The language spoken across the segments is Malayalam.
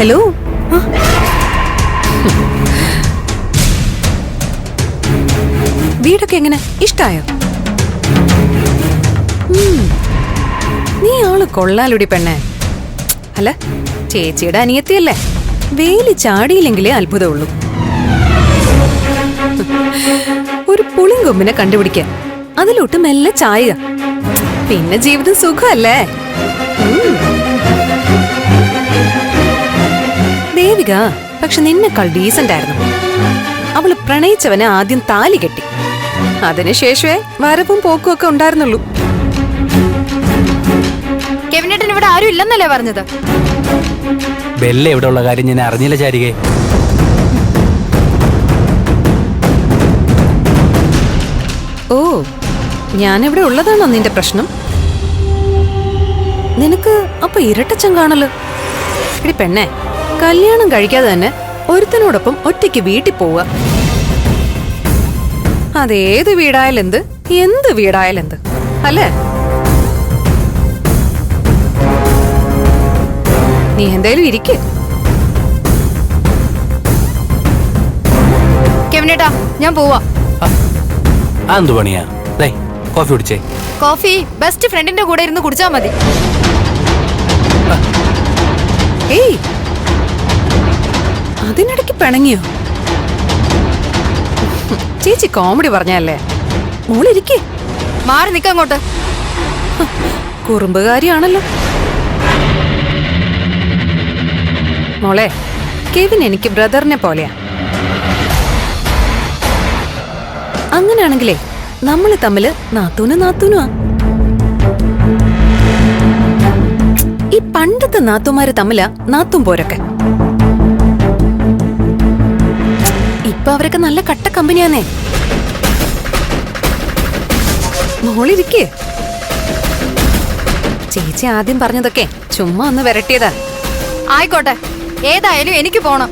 ഹലോ. വീടൊക്കെ എങ്ങനെ, ഇഷ്ടായോ? നീ ആള് കൊള്ളാലുടി പെണ്ണെ. അല്ല, ചേച്ചിയുടെ അനിയത്തിയല്ലേ, വേലി ചാടിയില്ലെങ്കിലേ അത്ഭുതമുള്ളൂ. ഒരു പുളിങ്കൊമ്പിനെ കണ്ടുപിടിക്കാൻ അതിലോട്ട് മെല്ലെ ചായുക, പിന്നെ ജീവിതം സുഖമല്ലേ. ദേവിക പക്ഷെ നിന്നെക്കാൾ ഡീസന്റ് ആയിരുന്നു. അവള് പ്രണയിച്ചവനെ ആദ്യം താലി കെട്ടി, അതിനുശേഷമേ വരവും പോക്കും ഒക്കെ ഉണ്ടായിരുന്നുള്ളൂ. കെവിനേട്ടൻ ഇവിടെ ആരും ഇല്ലെന്നല്ലേ പറഞ്ഞത്? ബെല്ല എവിടെ ഉള്ള കാര്യം ഞാൻ അറിഞ്ഞില്ല ചാരികെ. ഓ, ഞാനിവിടെ ഉള്ളതാണോ നിന്റെ പ്രശ്നം? നിനക്ക് അപ്പൊ ഇരട്ടച്ചൻ കാണല്ലോ. എടി പെണ്ണെ, കല്യാണം കഴിക്കാതെ തന്നെ ഒരുത്തനോടൊപ്പം ഒറ്റയ്ക്ക് വീട്ടിൽ പോവുക. അതേത് വീടായാലെന്ത്, എന്ത് വീടായാലെന്ത്, അല്ലേ? നീ എന്തായാലും ഇരിക്ക്. കെവിനേട്ടാ, ഞാൻ പോവാ. എന്തു പണിയാ? കോഫി കുടിച്ചേ. കോഫി ബെസ്റ്റ് ഫ്രണ്ടിന്റെ കൂടെ ഇരുന്ന് കുടിച്ചാ മതി. ഏയ്, അതിനിടയ്ക്ക് പിണങ്ങിയോ? ചേച്ചി കോമഡി പറഞ്ഞല്ലേ. മോളിരിക്കേ. മാറി നിക്കങ്ങോട്ട്. കുറുമ്പുകാരിയാണല്ലോ മോളെ. കെവിൻ എനിക്ക് ബ്രദറിനെ പോലെയാ. അങ്ങനെയാണെങ്കിലേ നമ്മള് തമ്മില് നാത്തൂനുമാ. ഈ പണ്ടത്തെ നാത്തുമാര് തമ്മിലാ നാത്തും പോരൊക്കെ. ഇപ്പൊ അവരൊക്കെ നല്ല കട്ട കമ്പനിയാന്നേ. മോളിരിക്കേ. ചേച്ചി ആദ്യം പറഞ്ഞതൊക്കെ ചുമ്മാ ഒന്ന് വരട്ടിയതാ. ആയിക്കോട്ടെ, ഏതായാലും എനിക്ക് പോണം.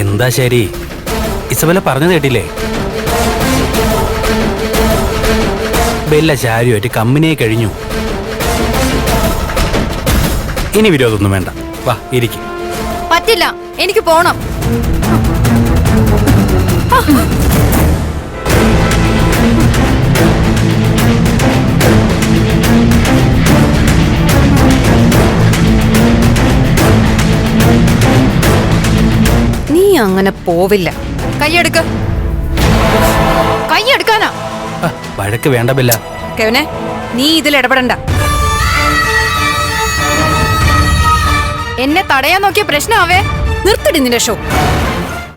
എന്താ ശരി, ഇസബല പറഞ്ഞത് കേട്ടില്ലേ? ബെല്ല ശാരിയുമായിട്ട് കമ്പനിയെ കഴിഞ്ഞു. ഇനി വിരോധമൊന്നും വേണ്ട, വാ ഇരിക്കും. പറ്റില്ല, എനിക്ക് പോണം. നീ അങ്ങനെ പോവില്ല. കൈയെടുക്ക്. കൈയെടുക്കാനാ. വഴക്ക് വേണ്ട ബെല്ല. കെവിനെ, നീ ഇതിൽ ഇടപെടണ്ട. എന്നെ തടയാൻ നോക്കിയ പ്രശ്നമാവേ. നിർത്തടി നിന്റെ ഷോ.